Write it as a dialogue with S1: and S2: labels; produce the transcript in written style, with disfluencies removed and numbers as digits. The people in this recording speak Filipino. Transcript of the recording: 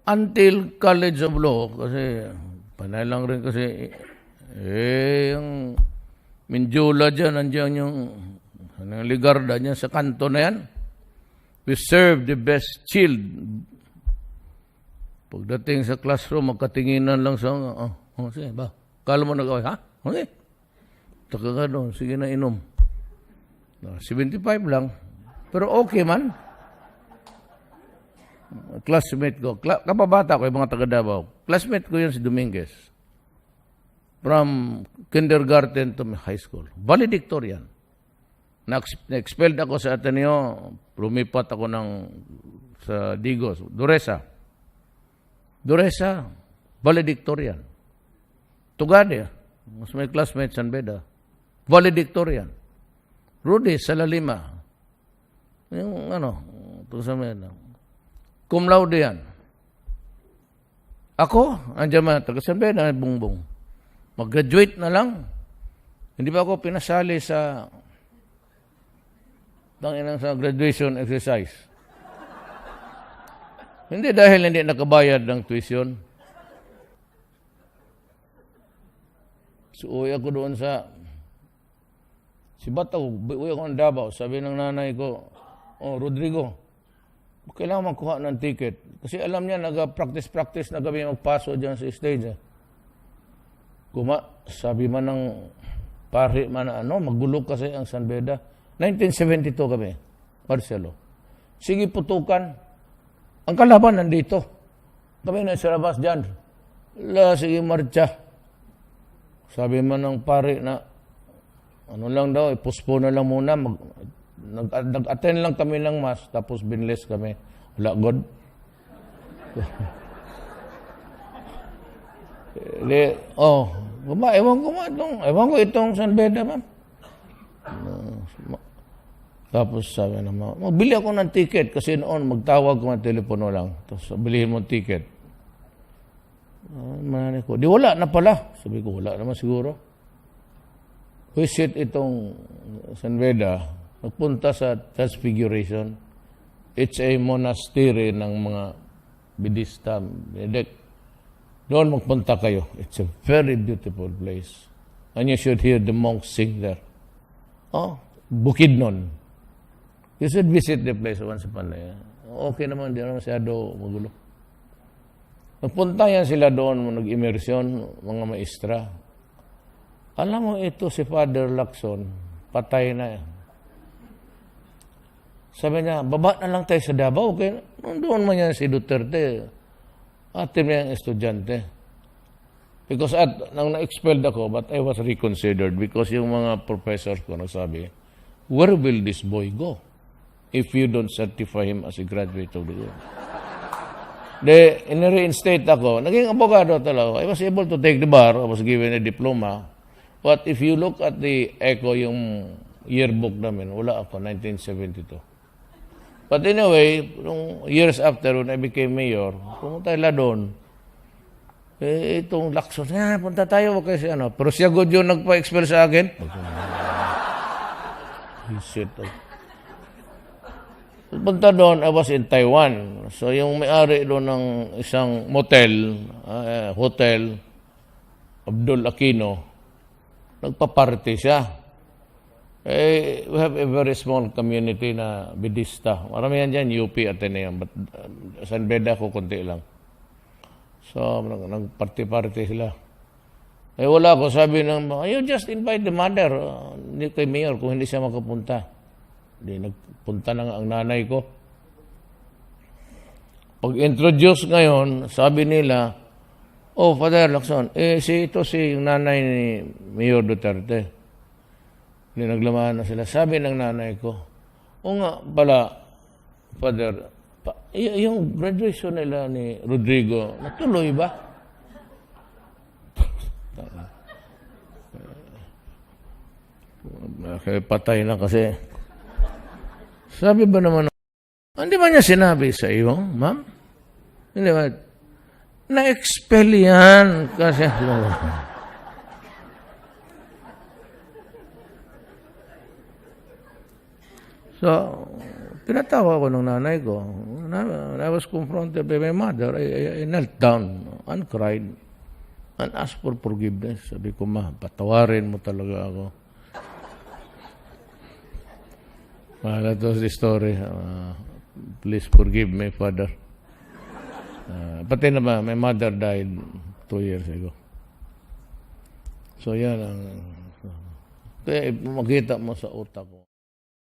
S1: until College of Law, kasi panay lang rin kasi, yung Mindula dyan, nandiyan yung Ligarda dyan sa kanto na yan. We serve the best child. Pagdating sa classroom, magkatinginan lang sa, sige ba? Kala mo nag-away, ha? Okay. Taka ka doon, sige na inom. 75 lang. Pero okay man. Classmate ko, kapabata ko, yung mga taga Davao. Classmate ko yun si Dominguez. From kindergarten to high school. Valedictorian. Na-expelled ako sa Ateneo, lumipat ako sa Digos, Duresa, valedictorian. Tugade, mas may classmate San Beda, valedictorian. Rudy Salalima, yung ito sa mga, cum laude yan. Ako, andyan man, taga San Beda, bungbong. Mag-graduate na lang. Hindi pa ako pinasali sa graduation exercise. Hindi dahil hindi nakabayad ng tuition. So, uwi ako doon si Bataw, uwi ako ng Davao. Sabi ng nanay ko, Rodrigo, kailangan magkuha ng ticket. Kasi alam niya, nag-practice na kami magpaso dyan sa stage. Sabi man ng pari man magulo kasi ang San Beda. 1972 kami, Marcelo. Sige, putukan. Ang kalaban nandito. Kami na sa labas dyan. Sige, marcha. Sabi man ng pari na, lang daw, ipostpone na lang muna. Nag-attend lang kami ng mass, tapos binless kami. Wala, God. Ewan ko itong San Beda, ma'am. Tapos sabi naman, magbili ako ng ticket kasi noon magtawag ko ng telepono lang. Tapos bilihin mo ticket. Mananay ko, di wala na pala. Sabi ko, wala naman siguro. Visit itong San Beda, nagpunta sa Transfiguration. It's a monastery ng mga Budista. Doon magpunta kayo. It's a very beautiful place. And you should hear the monks sing there. Bukidnon. You should visit the place once upon a time. Okay naman, di naman masyado magulo. Nagpunta yan sila doon, nag-immersion, mga maestra. Alam mo ito, si Father Lacson, patay na yan. Sabi niya, baba na lang tayo sa Davao. Okay? Doon man yan si Duterte. Atin niya yung estudyante. Because nang na-expelled ako, but I was reconsidered because yung mga professors ko nagsabi, where will this boy go if you don't certify him as a graduate of the year? In-reinstate ako. Naging abogado talaga. I was able to take the bar. I was given a diploma. But if you look at the ECO, yung yearbook namin, wala ako, 1972. But anyway, years after, when I became mayor, pumunta sila doon. Itong Lacson, punta tayo kasi Pero siya good yun nagpa-expel sa akin. Punta doon, I was in Taiwan. So yung may-ari doon ng isang motel, hotel, Abdul Aquino, nagpa-party siya. We have a very small community na Budista. Marami yan dyan, UP, Ateneo. But San Beda ko, konti lang. So, nagparty-party sila. Wala ko. Sabi ng, you just invite the mother. Hindi kay mayor kung hindi siya makapunta. Hindi, nagpunta na ang nanay ko. Pag-introduce ngayon, sabi nila, Father Lacson, ito si yung nanay ni Mayor Duterte. Hindi naglamaan na sila. Sabi ng nanay ko, nga pala, Father, yung graduation nila ni Rodrigo, natuloy ba? Patay na kasi. Sabi ba naman, hindi ba niya sinabi sa iyo, ma'am? Hindi ba? Na-expel yan kasi. So, Pinatawa ko ng nanay ko. When I was confronted by my mother, I knelt down and cried and asked for forgiveness. Sabi ko, ma, patawarin mo talaga ako. That was the story. Please forgive me, Father. Pati naman, my mother died 2 years ago. So yan ang... Kaya makita mo sa utak ko.